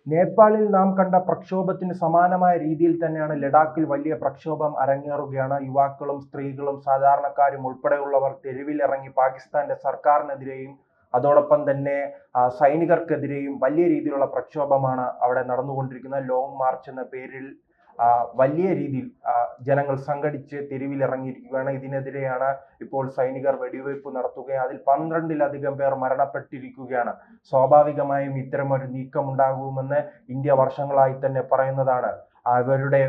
നേപ്പാളിൽ നാം കണ്ട പ്രക്ഷോഭത്തിന് സമാനമായ രീതിയിൽ തന്നെയാണ് ലഡാക്കിൽ വലിയ പ്രക്ഷോഭം അരങ്ങേറുകയാണ്. യുവാക്കളും സ്ത്രീകളും സാധാരണക്കാരും ഉൾപ്പെടെയുള്ളവർ തെരുവിലിറങ്ങി പാകിസ്ഥാന്റെ സർക്കാരിനെതിരെയും അതോടൊപ്പം തന്നെ സൈനികർക്കെതിരെയും വലിയ രീതിയിലുള്ള പ്രക്ഷോഭമാണ് അവിടെ നടന്നുകൊണ്ടിരിക്കുന്നത്. ലോങ് മാർച്ച് എന്ന പേരിൽ വലിയ രീതിയിൽ ജനങ്ങൾ സംഘടിച്ച് തെരുവിലിറങ്ങിയിരിക്കുകയാണ്. ഇതിനെതിരെയാണ് ഇപ്പോൾ സൈനികർ വെടിവയ്പ് നടത്തുകയും അതിൽ 12-ലധികം പേർ മരണപ്പെട്ടിരിക്കുകയാണ്. സ്വാഭാവികമായും ഇത്തരമൊരു നീക്കം ഉണ്ടാകുമെന്ന് ഇന്ത്യ വർഷങ്ങളായി തന്നെ പറയുന്നതാണ്. അവരുടെ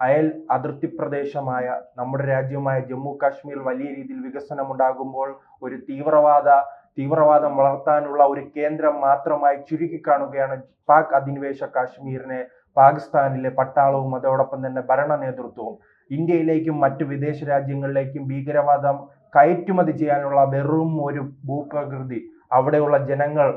അയൽ അതിർത്തി പ്രദേശമായ നമ്മുടെ രാജ്യമായ ജമ്മു കാശ്മീർ വലിയ രീതിയിൽ വികസനം ഉണ്ടാകുമ്പോൾ ഒരു തീവ്രവാദം വളർത്താനുള്ള ഒരു കേന്ദ്രം മാത്രമായി ചുരുക്കിക്കാണുകയാണ് പാക് അധിനിവേശ കാശ്മീരിനെ പാകിസ്ഥാനിലെ പട്ടാളവും അതോടൊപ്പം തന്നെ ഭരണ നേതൃത്വവും. ഇന്ത്യയിലേക്കും മറ്റു വിദേശ രാജ്യങ്ങളിലേക്കും ഭീകരവാദം കയറ്റുമതി ചെയ്യാനുള്ള വെറും ഒരു ഭൂപ്രകൃതി അവിടെയുള്ള ജനങ്ങൾ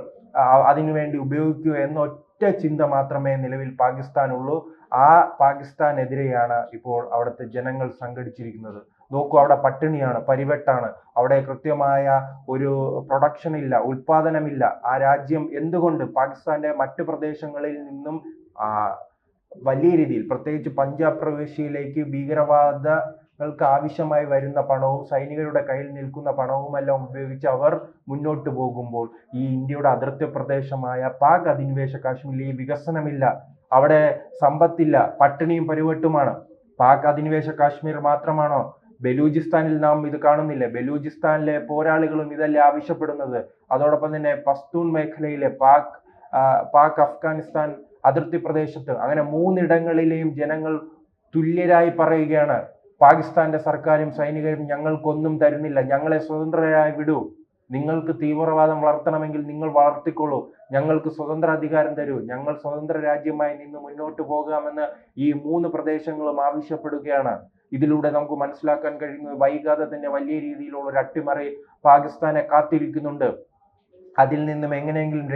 അതിനുവേണ്ടി ഉപയോഗിക്കുക എന്ന ഒറ്റ ചിന്ത മാത്രമേ നിലവിൽ പാകിസ്ഥാനുള്ളൂ. ആ പാകിസ്ഥാനെതിരെയാണ് ഇപ്പോൾ അവിടുത്തെ ജനങ്ങൾ സംഘടിച്ചിരിക്കുന്നത്. നോക്കൂ, അവിടെ പട്ടിണിയാണ്, പരിവെട്ടാണ്, അവിടെ കൃത്യമായ ഒരു പ്രൊഡക്ഷൻ ഇല്ല, ഉൽപാദനമില്ല. ആ രാജ്യം എന്തുകൊണ്ട് പാകിസ്ഥാന്റെ മറ്റു പ്രദേശങ്ങളിൽ നിന്നും വലിയ രീതിയിൽ പ്രത്യേകിച്ച് പഞ്ചാബ് പ്രവിശ്യയിലേക്ക് ഭീകരവാദികൾക്ക് ആവശ്യമായി വരുന്ന പണവും സൈനികരുടെ കയ്യിൽ നിൽക്കുന്ന പണവുമെല്ലാം ഉപയോഗിച്ച് അവർ മുന്നോട്ട് പോകുമ്പോൾ ഈ ഇന്ത്യയുടെ അതിർത്തി പ്രദേശമായ പാക് അധിനിവേശ കാശ്മീരിൽ ഈ വികസനമില്ല, അവിടെ സമ്പത്തില്ല, പട്ടിണിയും പരിവട്ടുമാണ്. പാക് അധിനിവേശ കാശ്മീർ മാത്രമാണോ? ബലൂചിസ്ഥാനിൽ നാം ഇത് കാണുന്നില്ലേ? ബലൂചിസ്ഥാനിലെ പോരാളികളും ഇതല്ലേ ആവശ്യപ്പെടുന്നത്. അതോടൊപ്പം തന്നെ പസ്തൂൺ മേഖലയിലെ പാക് അഫ്ഗാനിസ്ഥാൻ അതിർത്തി പ്രദേശത്ത് അങ്ങനെ 3 ഇടങ്ങളിലെയും ജനങ്ങൾ തുല്യരായി പറയുകയാണ്, പാകിസ്ഥാന്റെ സർക്കാരും സൈനികരും ഞങ്ങൾക്കൊന്നും തരുന്നില്ല, ഞങ്ങളെ സ്വതന്ത്രരായി വിടൂ, നിങ്ങൾക്ക് തീവ്രവാദം വളർത്തണമെങ്കിൽ നിങ്ങൾ വളർത്തിക്കൊള്ളൂ, ഞങ്ങൾക്ക് സ്വതന്ത്ര അധികാരം തരൂ, ഞങ്ങൾ സ്വതന്ത്ര രാജ്യമായി നിന്ന് മുന്നോട്ട് പോകാമെന്ന് ഈ 3 പ്രദേശങ്ങളും ആവശ്യപ്പെടുകയാണ്. ഇതിലൂടെ നമുക്ക് മനസ്സിലാക്കാൻ കഴിയുന്നത് വൈകാതെ തന്നെ വലിയ രീതിയിലുള്ള ഒരു അട്ടിമറി പാകിസ്ഥാനെ കാത്തിരിക്കുന്നുണ്ട്. അതിൽ നിന്നും എങ്ങനെയെങ്കിലും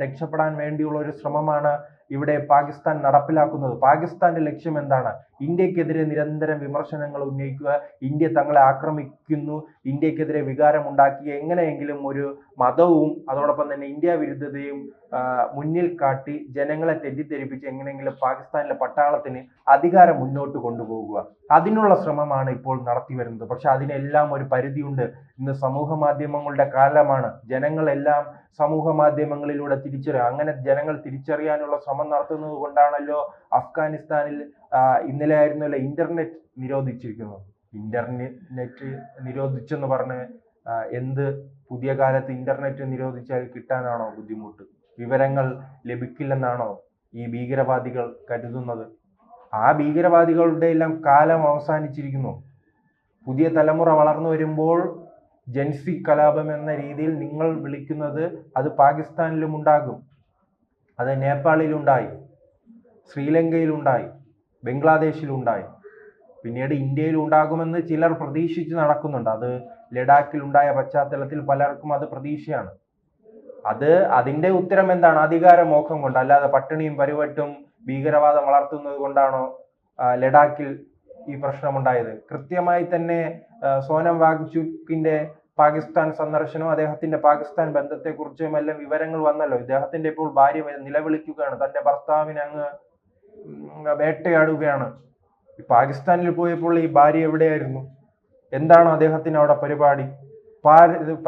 രക്ഷപ്പെടാൻ വേണ്ടിയുള്ള ഒരു ശ്രമമാണ് ഇവിടെ പാകിസ്ഥാൻ നടപ്പിലാക്കുന്നത്. പാകിസ്ഥാന്റെ ലക്ഷ്യം എന്താണ്? ഇന്ത്യക്കെതിരെ നിരന്തരം വിമർശനങ്ങൾ ഉന്നയിക്കുക, ഇന്ത്യ തങ്ങളെ ആക്രമിക്കുന്നു, ഇന്ത്യക്കെതിരെ വികാരമുണ്ടാക്കി എങ്ങനെയെങ്കിലും ഒരു മതവും അതോടൊപ്പം തന്നെ ഇന്ത്യ വിരുദ്ധതയും മുന്നിൽ കാട്ടി ജനങ്ങളെ തെറ്റിദ്ധരിപ്പിച്ച് എങ്ങനെയെങ്കിലും പാകിസ്ഥാനിലെ പട്ടാളത്തിന് അധികാരം മുന്നോട്ട് കൊണ്ടുപോകുക. അതിനുള്ള ശ്രമമാണ് ഇപ്പോൾ നടത്തി വരുന്നത്. പക്ഷെ അതിനെല്ലാം ഒരു പരിധിയുണ്ട്. ഇന്ന് സമൂഹ മാധ്യമങ്ങളുടെ കാലമാണ്. ജനങ്ങളെല്ലാം സമൂഹ മാധ്യമങ്ങളിലൂടെ അങ്ങനെ ജനങ്ങൾ തിരിച്ചറിയാനുള്ള ശ്രമം നടത്തുന്നത് കൊണ്ടാണല്ലോ അഫ്ഗാനിസ്ഥാനിൽ ഇന്നലെ ആയിരുന്നല്ലോ ഇന്റർനെറ്റ് നിരോധിച്ചിരിക്കുന്നത്. ഇന്റർനെറ്റ് നിരോധിച്ചെന്ന് പറഞ്ഞ് എന്ത് പുതിയ കാലത്ത് ഇന്റർനെറ്റ് നിരോധിച്ചാൽ കിട്ടാനാണോ ബുദ്ധിമുട്ട്? വിവരങ്ങൾ ലഭിക്കില്ലെന്നാണോ ഈ ഭീകരവാദികൾ കരുതുന്നത്? ആ ഭീകരവാദികളുടെ എല്ലാം കാലം അവസാനിച്ചിരിക്കുന്നു. പുതിയ തലമുറ വളർന്നു വരുമ്പോൾ ജൻസി കലാപം എന്ന രീതിയിൽ നിങ്ങൾ വിളിക്കുന്നത് അത് പാകിസ്ഥാനിലും ഉണ്ടാകും, അത് നേപ്പാളിലുണ്ടായി, ശ്രീലങ്കയിലുണ്ടായി, ബംഗ്ലാദേശിലുണ്ടായി, പിന്നീട് ഇന്ത്യയിൽ ഉണ്ടാകുമെന്ന് ചിലർ പ്രതീക്ഷിച്ച് നടക്കുന്നുണ്ട്. അത് ലഡാക്കിൽ ഉണ്ടായ പശ്ചാത്തലത്തിൽ പലർക്കും അത് പ്രതീക്ഷയാണ്. അതിന്റെ ഉത്തരം എന്താണ്? അധികാരമോഹം കൊണ്ട്, അല്ലാതെ പട്ടിണിയും പരിവട്ടും ഭീകരവാദം വളർത്തുന്നത് കൊണ്ടാണോ ലഡാക്കിൽ ഈ പ്രശ്നമുണ്ടായത്? കൃത്യമായി തന്നെ സോനം വാങ്ചുക്കിന്റെ പാകിസ്ഥാൻ സന്ദർശനവും അദ്ദേഹത്തിന്റെ പാകിസ്ഥാൻ ബന്ധത്തെക്കുറിച്ചും എല്ലാം വിവരങ്ങൾ വന്നല്ലോ. ഇദ്ദേഹത്തിന്റെ ഇപ്പോൾ ഭാര്യ നിലവിളിക്കുകയാണ്, തന്റെ ഭർത്താവിനെ അങ്ങ് വേട്ടയാടുകയാണ്. പാകിസ്ഥാനിൽ പോയപ്പോൾ ഈ ഭാര്യ എവിടെയായിരുന്നു? എന്താണ് അദ്ദേഹത്തിന് അവിടെ പരിപാടി?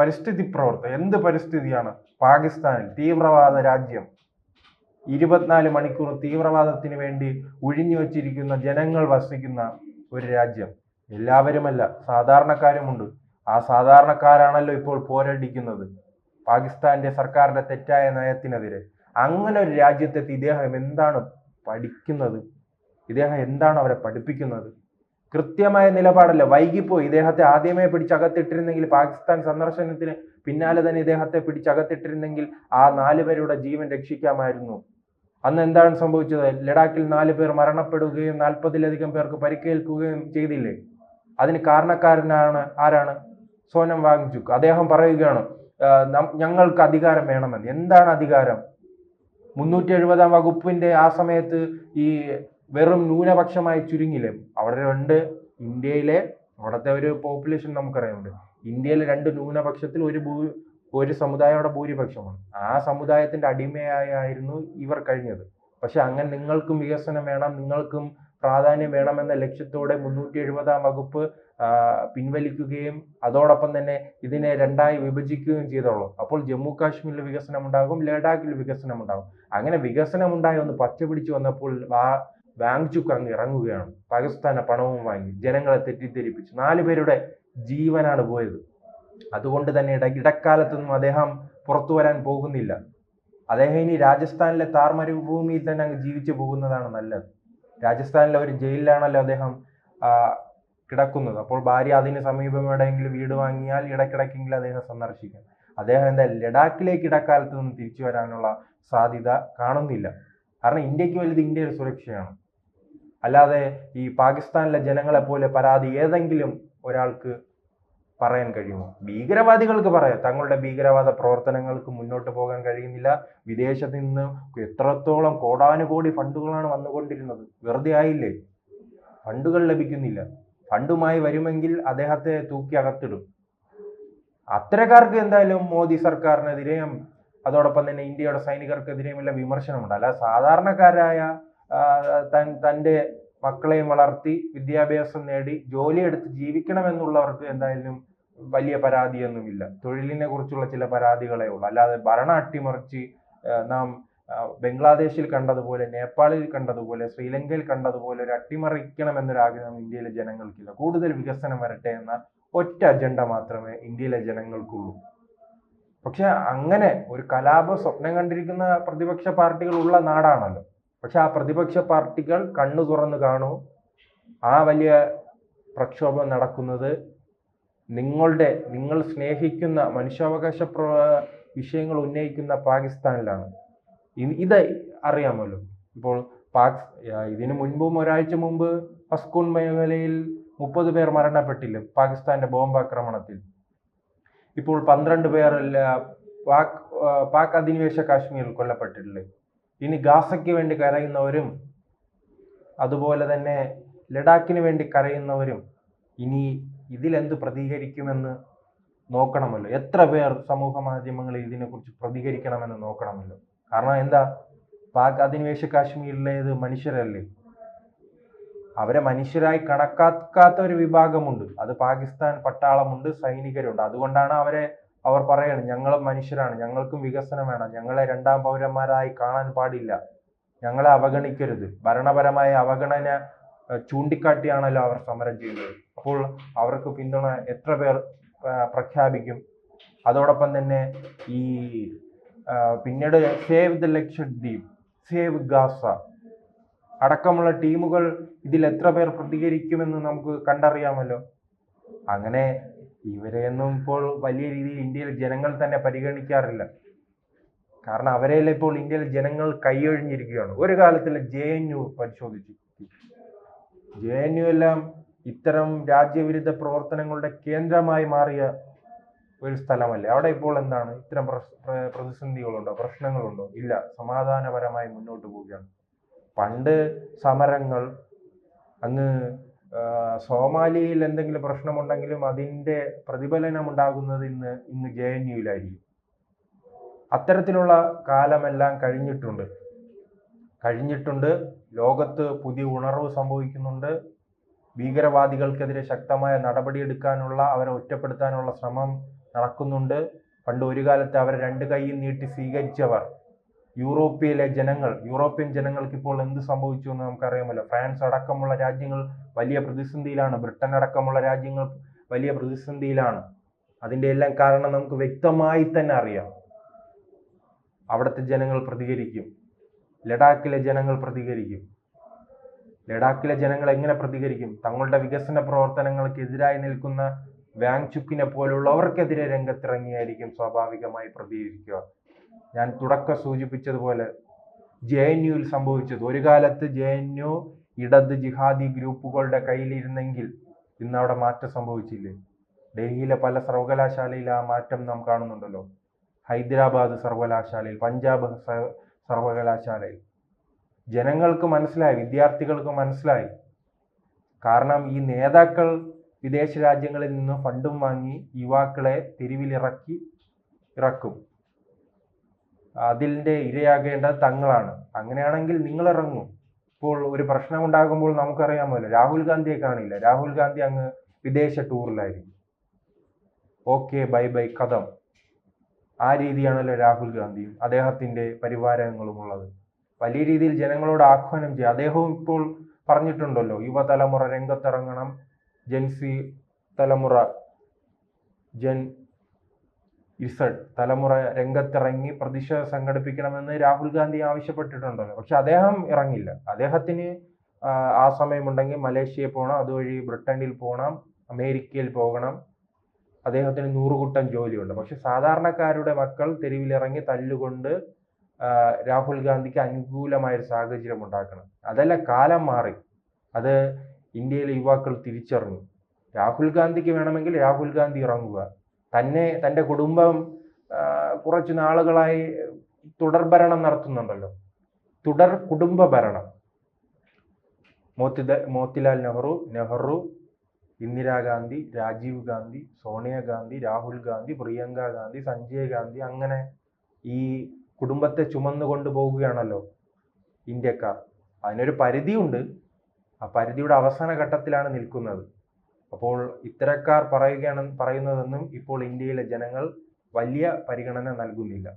പരിസ്ഥിതി പ്രവർത്തനം. എന്ത് പരിസ്ഥിതിയാണ് പാകിസ്ഥാനിൽ? തീവ്രവാദ രാജ്യം, 24 മണിക്കൂർ തീവ്രവാദത്തിന് വേണ്ടി ഒഴിഞ്ഞു വച്ചിരിക്കുന്ന ജനങ്ങൾ വസിക്കുന്ന ഒരു രാജ്യം. എല്ലാവരുമല്ല, സാധാരണക്കാരുമുണ്ട്. ആ സാധാരണക്കാരാണല്ലോ ഇപ്പോൾ പോരടിക്കുന്നത് പാകിസ്ഥാന്റെ സർക്കാരിന്റെ തെറ്റായ നയത്തിനെതിരെ. അങ്ങനെ ഒരു രാജ്യത്തെത്തി ഇദ്ദേഹം എന്താണ് പഠിക്കുന്നത്? ഇദ്ദേഹം എന്താണ് അവരെ പഠിപ്പിക്കുന്നത്? കൃത്യമായ നിലപാടല്ല. വൈകിപ്പോയി. ഇദ്ദേഹത്തെ ആദ്യമേ പിടിച്ചകത്തിട്ടിരുന്നെങ്കിൽ, പാകിസ്ഥാൻ സന്ദർശനത്തിന് പിന്നാലെ തന്നെ ഇദ്ദേഹത്തെ പിടിച്ചകത്തിട്ടിരുന്നെങ്കിൽ ആ 4 പേരുടെ ജീവൻ രക്ഷിക്കാമായിരുന്നു. അന്ന് എന്താണ് സംഭവിച്ചത്? ലഡാക്കിൽ 4 പേർ മരണപ്പെടുകയും 40-ലധികം പേർക്ക് പരിക്കേൽക്കുകയും ചെയ്തില്ലേ? അതിന് കാരണക്കാരനാണ് ആരാണ്? സോനം വാങ്ചുക്. അദ്ദേഹം പറയുകയാണ് ഞങ്ങൾക്ക് അധികാരം വേണമെന്ന്. എന്താണ് അധികാരം? 370-ാം വകുപ്പിന്റെ ആ സമയത്ത് ഈ വെറും ന്യൂനപക്ഷമായി ചുരുങ്ങില്ലേ? അവിടെ ഇന്ത്യയിലെ അവിടുത്തെ ഒരു പോപ്പുലേഷൻ നമുക്കറിയാമുണ്ട്. ഇന്ത്യയിലെ 2 ന്യൂനപക്ഷത്തിൽ ഒരു സമുദായയുടെ ഭൂരിപക്ഷമാണ്. ആ സമുദായത്തിന്റെ അടിമയായിരുന്നു ഇവർ കഴിഞ്ഞത്. പക്ഷെ അങ്ങനെ നിങ്ങൾക്കും വികസനം വേണം, നിങ്ങൾക്കും പ്രാധാന്യം വേണമെന്ന ലക്ഷ്യത്തോടെ 370 വകുപ്പ് പിൻവലിക്കുകയും അതോടൊപ്പം തന്നെ ഇതിനെ രണ്ടായി വിഭജിക്കുകയും ചെയ്തോളൂ. അപ്പോൾ ജമ്മു കാശ്മീരിൽ വികസനം ഉണ്ടാകും, ലഡാക്കിൽ വികസനം ഉണ്ടാകും. അങ്ങനെ വികസനം ഉണ്ടായി ഒന്ന് പച്ച പിടിച്ചു വന്നപ്പോൾ വാങ്ചുക്ക് അങ്ങ് ഇറങ്ങുകയാണ്. പാകിസ്ഥാനെ പണവും വാങ്ങി ജനങ്ങളെ തെറ്റിദ്ധരിപ്പിച്ചു. 4 പേരുടെ ജീവനാണ് പോയത്. അതുകൊണ്ട് തന്നെ ഇടക്കാലത്തൊന്നും അദ്ദേഹം പുറത്തു വരാൻ പോകുന്നില്ല. അദ്ദേഹം ഇനി രാജസ്ഥാനിലെ താർ മരുഭൂമിയിൽ തന്നെ അങ്ങ് ജീവിച്ചു പോകുന്നതാണ് നല്ലത്. രാജസ്ഥാനിലെ ഒരു ജയിലിലാണല്ലോ അദ്ദേഹം കിടക്കുന്നത്. അപ്പോൾ ഭാര്യ അതിന് സമീപം എവിടെയെങ്കിലും വീട് വാങ്ങിയാൽ ഇടയ്ക്കിടയ്ക്കെങ്കിലും അദ്ദേഹം സന്ദർശിക്കും. അദ്ദേഹം എന്തായാലും ലഡാക്കിലേക്ക് ഇടക്കാലത്ത് നിന്ന് തിരിച്ചു വരാനുള്ള സാധ്യത കാണുന്നില്ല. കാരണം ഇന്ത്യക്ക് വലുത് ഇന്ത്യയുടെ സുരക്ഷയാണ്. അല്ലാതെ ഈ പാകിസ്ഥാനിലെ ജനങ്ങളെ പോലെ പരാതി ഏതെങ്കിലും ഒരാൾക്ക് പറയാൻ കഴിയുമോ? ഭീകരവാദികൾക്ക് പറയാം, തങ്ങളുടെ ഭീകരവാദ പ്രവർത്തനങ്ങൾക്ക് മുന്നോട്ട് പോകാൻ കഴിയുന്നില്ല. വിദേശത്ത് നിന്ന് എത്രത്തോളം കോടാനുകോടി ഫണ്ടുകളാണ് വന്നുകൊണ്ടിരുന്നത്. വെറുതെ ആയില്ലേ? ഫണ്ടുകൾ ലഭിക്കുന്നില്ല. ഫണ്ടുമായി വരുമെങ്കിൽ അദ്ദേഹത്തെ തൂക്കി അകത്തിടും. അത്തരക്കാർക്ക് എന്തായാലും മോദി സർക്കാരിനെതിരെയും അതോടൊപ്പം തന്നെ ഇന്ത്യയുടെ സൈനികർക്കെതിരെയും എല്ലാം വിമർശനമുണ്ട്. അല്ല സാധാരണക്കാരായ തൻ്റെ മക്കളെയും വളർത്തി വിദ്യാഭ്യാസം നേടി ജോലിയെടുത്ത് ജീവിക്കണമെന്നുള്ളവർക്ക് എന്തായാലും വലിയ പരാതിയൊന്നുമില്ല. തൊഴിലിനെ കുറിച്ചുള്ള ചില പരാതികളേ ഉള്ളൂ. അല്ലാതെ ഭരണ അട്ടിമറിച്ച് നാം ബംഗ്ലാദേശിൽ കണ്ടതുപോലെ, നേപ്പാളിൽ കണ്ടതുപോലെ, ശ്രീലങ്കയിൽ കണ്ടതുപോലെ ഒരു അട്ടിമറിക്കണമെന്നൊരാഗ്രഹം ഇന്ത്യയിലെ ജനങ്ങൾക്കില്ല. കൂടുതൽ വികസനം വരട്ടെ എന്ന ഒറ്റ അജണ്ട മാത്രമേ ഇന്ത്യയിലെ ജനങ്ങൾക്കുള്ളൂ. പക്ഷെ അങ്ങനെ ഒരു കലാപം സ്വപ്നം കണ്ടിരിക്കുന്ന പ്രതിപക്ഷ പാർട്ടികൾ ഉള്ള നാടാണല്ലോ. പക്ഷെ ആ പ്രതിപക്ഷ പാർട്ടികൾ കണ്ണു തുറന്നു കാണൂ, ആ വലിയ പ്രക്ഷോഭം നടക്കുന്നത് നിങ്ങൾ സ്നേഹിക്കുന്ന മനുഷ്യാവകാശ വിഷയങ്ങൾ ഉന്നയിക്കുന്ന പാകിസ്ഥാനിലാണ്. ഇത് അറിയാമല്ലോ. ഇപ്പോൾ ഇതിനു മുൻപും ഒരാഴ്ച മുമ്പ് പസ്കൂൺ മേഖലയിൽ 30 പേർ മരണപ്പെട്ടില്ല പാകിസ്ഥാന്റെ ബോംബാക്രമണത്തിൽ. ഇപ്പോൾ 12 പേർ പാക് അധിനിവേശ കാശ്മീരിൽ കൊല്ലപ്പെട്ടിട്ടില്ലേ? ഇനി ഗാസയ്ക്ക് വേണ്ടി കരയുന്നവരും അതുപോലെ തന്നെ ലഡാക്കിന് വേണ്ടി കരയുന്നവരും ഇനി ഇതിലെന്ത് പ്രതികരിക്കുമെന്ന് നോക്കണമല്ലോ. എത്ര പേർ സമൂഹ മാധ്യമങ്ങളിൽ ഇതിനെക്കുറിച്ച് പ്രതികരിക്കണമെന്ന് നോക്കണമല്ലോ. കാരണം എന്താ, പാക് അധിനിവേശ കാശ്മീരിലേത് മനുഷ്യരല്ലേ? അവരെ മനുഷ്യരായി കണക്കാക്കാത്ത ഒരു വിഭാഗമുണ്ട്. അത് പാകിസ്ഥാൻ പട്ടാളമുണ്ട്, സൈനികരുണ്ട്. അതുകൊണ്ടാണ് അവർ പറയണം, ഞങ്ങളും മനുഷ്യരാണ്, ഞങ്ങൾക്കും വികസനം വേണം, ഞങ്ങളെ 2ാം പൗരന്മാരായി കാണാൻ പാടില്ല, ഞങ്ങളെ അവഗണിക്കരുത്. ഭരണപരമായ അവഗണന ചൂണ്ടിക്കാട്ടിയാണല്ലോ അവർ സമരം ചെയ്യുന്നത്. അപ്പോൾ അവർക്ക് പിന്തുണ എത്ര പേർ പ്രഖ്യാപിക്കും? അതോടൊപ്പം തന്നെ ഈ പിന്നീട് save the Lakshadweep, save Gaza അടക്കമുള്ള ടീമുകൾ ഇതിൽ എത്ര പേർ പ്രതികരിക്കുമെന്ന് നമുക്ക് കണ്ടറിയാമല്ലോ. അങ്ങനെ ഇവരെയൊന്നും ഇപ്പോൾ വലിയ രീതിയിൽ ഇന്ത്യയിലെ ജനങ്ങൾ തന്നെ പരിഗണിക്കാറില്ല. കാരണം അവരെല്ലാം ഇപ്പോൾ ഇന്ത്യയിലെ ജനങ്ങൾ കൈയൊഴിഞ്ഞിരിക്കുകയാണ്. ഒരു കാലത്തിലെ JNU പരിശോധിച്ചു, JNU എല്ലാം ഇത്തരം രാജ്യവിരുദ്ധ പ്രവർത്തനങ്ങളുടെ കേന്ദ്രമായി മാറിയ ഒരു സ്ഥലമല്ലേ? അവിടെ ഇപ്പോൾ എന്താണ്, ഇത്തരം പ്രതിസന്ധികളുണ്ടോ, പ്രശ്നങ്ങളുണ്ടോ? ഇല്ല, സമാധാനപരമായി മുന്നോട്ട് പോവുകയാണ്. പണ്ട് സമരങ്ങൾ അങ്ങ് സോമാലിയിൽ എന്തെങ്കിലും പ്രശ്നമുണ്ടെങ്കിലും അതിൻ്റെ പ്രതിഫലനം ഉണ്ടാകുന്നത് ഇന്ന് JNUവിലായിരിക്കും. അത്തരത്തിലുള്ള കാലമെല്ലാം കഴിഞ്ഞിട്ടുണ്ട്. ലോകത്ത് പുതിയ ഉണർവ് സംഭവിക്കുന്നുണ്ട്. ഭീകരവാദികൾക്കെതിരെ ശക്തമായ നടപടിയെടുക്കാനുള്ള, അവരെ ഒറ്റപ്പെടുത്താനുള്ള ശ്രമം നടക്കുന്നുണ്ട്. പണ്ട് ഒരു കാലത്ത് അവരെ 2 കൈയും നീട്ടി സ്വീകരിച്ചവർ യൂറോപ്യൻ ജനങ്ങൾക്ക് ഇപ്പോൾ എന്ത് സംഭവിച്ചു എന്ന് നമുക്കറിയാമല്ലോ. ഫ്രാൻസ് അടക്കമുള്ള രാജ്യങ്ങൾ വലിയ പ്രതിസന്ധിയിലാണ്, ബ്രിട്ടൻ അടക്കമുള്ള രാജ്യങ്ങൾ വലിയ പ്രതിസന്ധിയിലാണ്. അതിൻ്റെ എല്ലാം കാരണം നമുക്ക് വ്യക്തമായി തന്നെ അറിയാം. അവിടുത്തെ ജനങ്ങൾ പ്രതികരിക്കും, ലഡാക്കിലെ ജനങ്ങൾ പ്രതികരിക്കും. ലഡാക്കിലെ ജനങ്ങൾ എങ്ങനെ പ്രതികരിക്കും? തങ്ങളുടെ വികസന പ്രവർത്തനങ്ങൾക്ക് എതിരായി നിൽക്കുന്ന വാങ്ചുക്കിനെ പോലുള്ളവർക്കെതിരെ രംഗത്തിറങ്ങിയായിരിക്കും സ്വാഭാവികമായി പ്രതികരിക്കുക. ഞാൻ തുടക്കം സൂചിപ്പിച്ചതുപോലെ JNUവിൽ സംഭവിച്ചത്, ഒരു കാലത്ത് JNU ഇടത് ജിഹാദി ഗ്രൂപ്പുകളുടെ കയ്യിലിരുന്നെങ്കിൽ ഇന്ന് അവിടെ മാറ്റം സംഭവിച്ചില്ലേ? ഡൽഹിയിലെ പല സർവകലാശാലയിൽ ആ മാറ്റം നാം കാണുന്നുണ്ടല്ലോ. ഹൈദരാബാദ് സർവകലാശാലയിൽ, പഞ്ചാബ് സർവകലാശാലയിൽ ജനങ്ങൾക്ക് മനസ്സിലായി, വിദ്യാർത്ഥികൾക്ക് മനസ്സിലായി. കാരണം ഈ നേതാക്കൾ വിദേശ രാജ്യങ്ങളിൽ നിന്ന് ഫണ്ടും വാങ്ങി യുവാക്കളെ തെരുവിലിറക്കി ഇറക്കും. അതിൻ്റെ ഇരയാകേണ്ടത് തങ്ങളാണ്. അങ്ങനെയാണെങ്കിൽ നിങ്ങൾ ഇറങ്ങൂ. ഇപ്പോൾ ഒരു പ്രശ്നമുണ്ടാകുമ്പോൾ നമുക്കറിയാമല്ലോ, രാഹുൽ ഗാന്ധിയെ കാണില്ല. രാഹുൽ ഗാന്ധി അങ്ങ് വിദേശ ടൂറിലായിരിക്കും. ഓക്കെ, ബൈ ബൈ, കഥം. ആ രീതിയാണല്ലോ രാഹുൽ ഗാന്ധിയും അദ്ദേഹത്തിൻ്റെ പരിവാരങ്ങളും ഉള്ളത്. വലിയ രീതിയിൽ ജനങ്ങളോട് ആഹ്വാനം ചെയ്യുക. അദ്ദേഹവും ഇപ്പോൾ പറഞ്ഞിട്ടുണ്ടല്ലോ, യുവതലമുറ രംഗത്തിറങ്ങണം, ജെൻസി തലമുറ, ജെൻ ഇസഡ് തലമുറ രംഗത്തിറങ്ങി പ്രതിഷേധം സംഘടിപ്പിക്കണമെന്ന് രാഹുൽ ഗാന്ധി ആവശ്യപ്പെട്ടിട്ടുണ്ടല്ലോ. പക്ഷെ അദ്ദേഹം ഇറങ്ങില്ല. അദ്ദേഹത്തിന് ആ സമയമുണ്ടെങ്കിൽ മലേഷ്യയിൽ പോകണം, അതുവഴി ബ്രിട്ടനിൽ പോകണം, അമേരിക്കയിൽ പോകണം. അദ്ദേഹത്തിന് 100 കൂട്ടം ജോലിയുണ്ട്. പക്ഷെ സാധാരണക്കാരുടെ മക്കൾ തെരുവിലിറങ്ങി തല്ലുകൊണ്ട് രാഹുൽ ഗാന്ധിക്ക് അനുകൂലമായൊരു സാഹചര്യം ഉണ്ടാക്കണം. അതല്ല, കാലം മാറി. അത് ഇന്ത്യയിലെ യുവാക്കൾ തിരിച്ചറിഞ്ഞു. രാഹുൽ ഗാന്ധിക്ക് വേണമെങ്കിൽ രാഹുൽ ഗാന്ധി ഇറങ്ങുക. തൻ്റെ കുടുംബം കുറച്ചു നാളുകളായി തുടർഭരണം നടത്തുന്നുണ്ടല്ലോ, തുടർ കുടുംബ ഭരണം. മോത്തിലാൽ നെഹ്റു, ഇന്ദിരാഗാന്ധി, രാജീവ് ഗാന്ധി, സോണിയാഗാന്ധി, രാഹുൽ ഗാന്ധി, പ്രിയങ്ക ഗാന്ധി, സഞ്ജയ് ഗാന്ധി, അങ്ങനെ ഈ കുടുംബത്തെ ചുമന്നു പോകുകയാണല്ലോ ഇന്ത്യക്കാർ. അതിനൊരു പരിധിയുണ്ട്. ആ പരിധിയുടെ അവസാന ഘട്ടത്തിലാണ് നിൽക്കുന്നത്. അപ്പോൾ ഇത്തരക്കാർ പറയുന്നതൊന്നും ഇപ്പോൾ ഇന്ത്യയിലെ ജനങ്ങൾ വലിയ പരിഗണന നൽകുന്നില്ല.